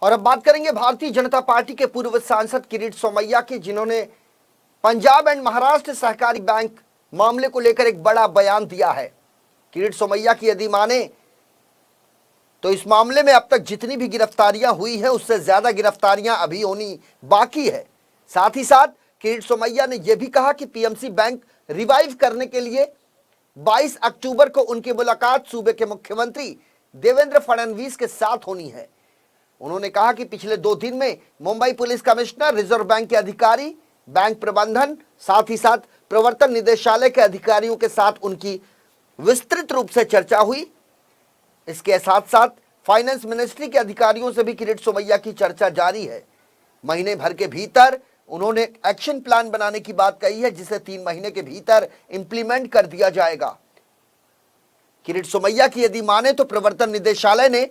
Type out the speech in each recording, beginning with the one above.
और अब बात करेंगे भारतीय जनता पार्टी के पूर्व सांसद किरीट सोमैया की, जिन्होंने पंजाब एंड महाराष्ट्र सहकारी बैंक मामले को लेकर एक बड़ा बयान दिया है। किरीट सोमैया की यदि माने तो इस मामले में अब तक जितनी भी गिरफ्तारियां हुई हैं उससे ज्यादा गिरफ्तारियां अभी होनी बाकी है। साथ ही साथ किरीट सोमैया ने यह भी कहा कि पीएमसी बैंक रिवाइव करने के लिए 22 अक्टूबर को उनकी मुलाकात सूबे के मुख्यमंत्री देवेंद्र फडणवीस के साथ होनी है। उन्होंने कहा कि पिछले 2 दिन में Mumbai police commissioner, reserve bank के अधिकारी, बैंक प्रबंधन, साथ ही साथ प्रवर्तन निदेशालय के अधिकारियों के साथ उनकी विस्तृत रूप से चर्चा हुई। इसके साथ साथ फाइनेंस मिनिस्ट्री के अधिकारियों से भी किरीट सोमैया की चर्चा जारी है। महीने भर के भीतर उन्होंने एक्शन प्लान बनाने की बात कही है, जिसे 3 महीने के भीतर इंप्लीमेंट कर दिया जाएगा। किरीट सोमैया की यदि माने तो प्रवर्तन निदेशालय ने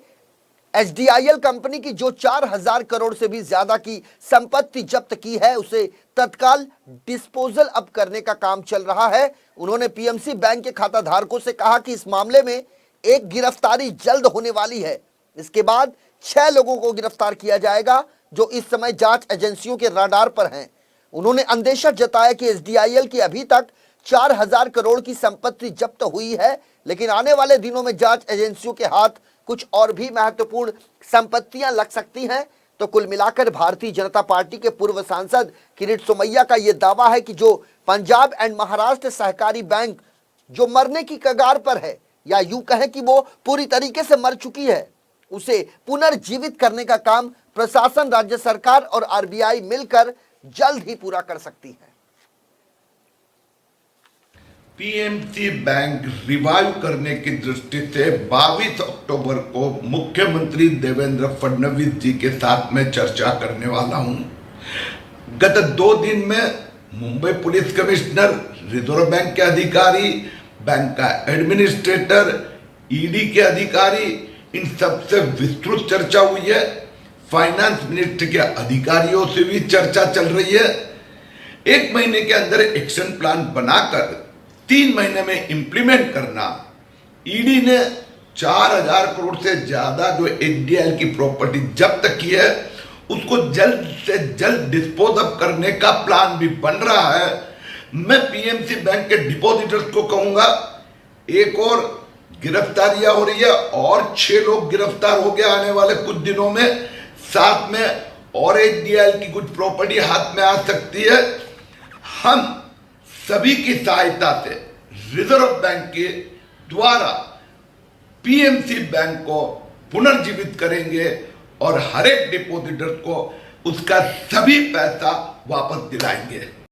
एचडीआईएल कंपनी की जो 4000 करोड़ से भी ज्यादा की संपत्ति जब्त की है उसे तत्काल डिस्पोजल अप करने का काम चल रहा है। उन्होंने पीएमसी बैंक के खाता धारकों से कहा कि इस मामले में एक गिरफ्तारी जल्द होने वाली है। इसके बाद 6 लोगों को गिरफ्तार किया जाएगा जो इस समय जांच एजेंसियों के रडार पर हैं। उन्होंने अंदेशा जताया कि एचडीआईएल की अभी तक 4000 करोड़ की संपत्ति जब्त हुई है, लेकिन आने वाले दिनों में जांच एजेंसियों के हाथ कुछ और भी महत्वपूर्ण संपत्तियां लग सकती हैं। तो कुल मिलाकर भारतीय जनता पार्टी के पूर्व सांसद किरीट सोमैया का यह दावा है कि जो पंजाब एंड महाराष्ट्र सहकारी बैंक जो मरने की कगार पर है, या यूं कहें कि वो पूरी तरीके से मर चुकी है, उसे पुनर्जीवित करने का काम प्रशासन, राज्य सरकार और आरबीआई मिलकर जल्द ही पूरा कर सकती है। पीएमसी बैंक रिवाइव करने की दृष्टि से 22 अक्टूबर को मुख्यमंत्री देवेंद्र फडणवीस जी के साथ में चर्चा करने वाला हूं। गत 2 दिन में Mumbai police commissioner, reserve bank के अधिकारी, बैंक का एडमिनिस्ट्रेटर, ईडी के अधिकारी, इन सबसे विस्तृत चर्चा हुई है। फाइनेंस मिनिस्ट्री के अधिकारियों से भी चर्चा चल रही है। 1 महीने के अंदर एक्शन प्लान बनाकर 3 महीने में इंप्लीमेंट करना। ईडी ने 4000 करोड़ से ज्यादा जो एचडीआईएल की प्रॉपर्टी जब्त की है उसको जल्द से जल्द डिस्पोज अप करने का प्लान भी बन रहा है। मैं पीएमसी बैंक के डिपॉजिटर्स को कहूंगा, एक और गिरफ्तारियां हो रही है और 6 लोग गिरफ्तार हो गए आने वाले कुछ दिनों में। साथ में और एचडीआईएल की कुछ प्रॉपर्टी हाथ में आ सकती है। हम सभी की सहायता से रिजर्व बैंक के द्वारा पीएमसी बैंक को पुनर्जीवित करेंगे और हर एक डिपॉजिटर को उसका सभी पैसा वापस दिलाएंगे।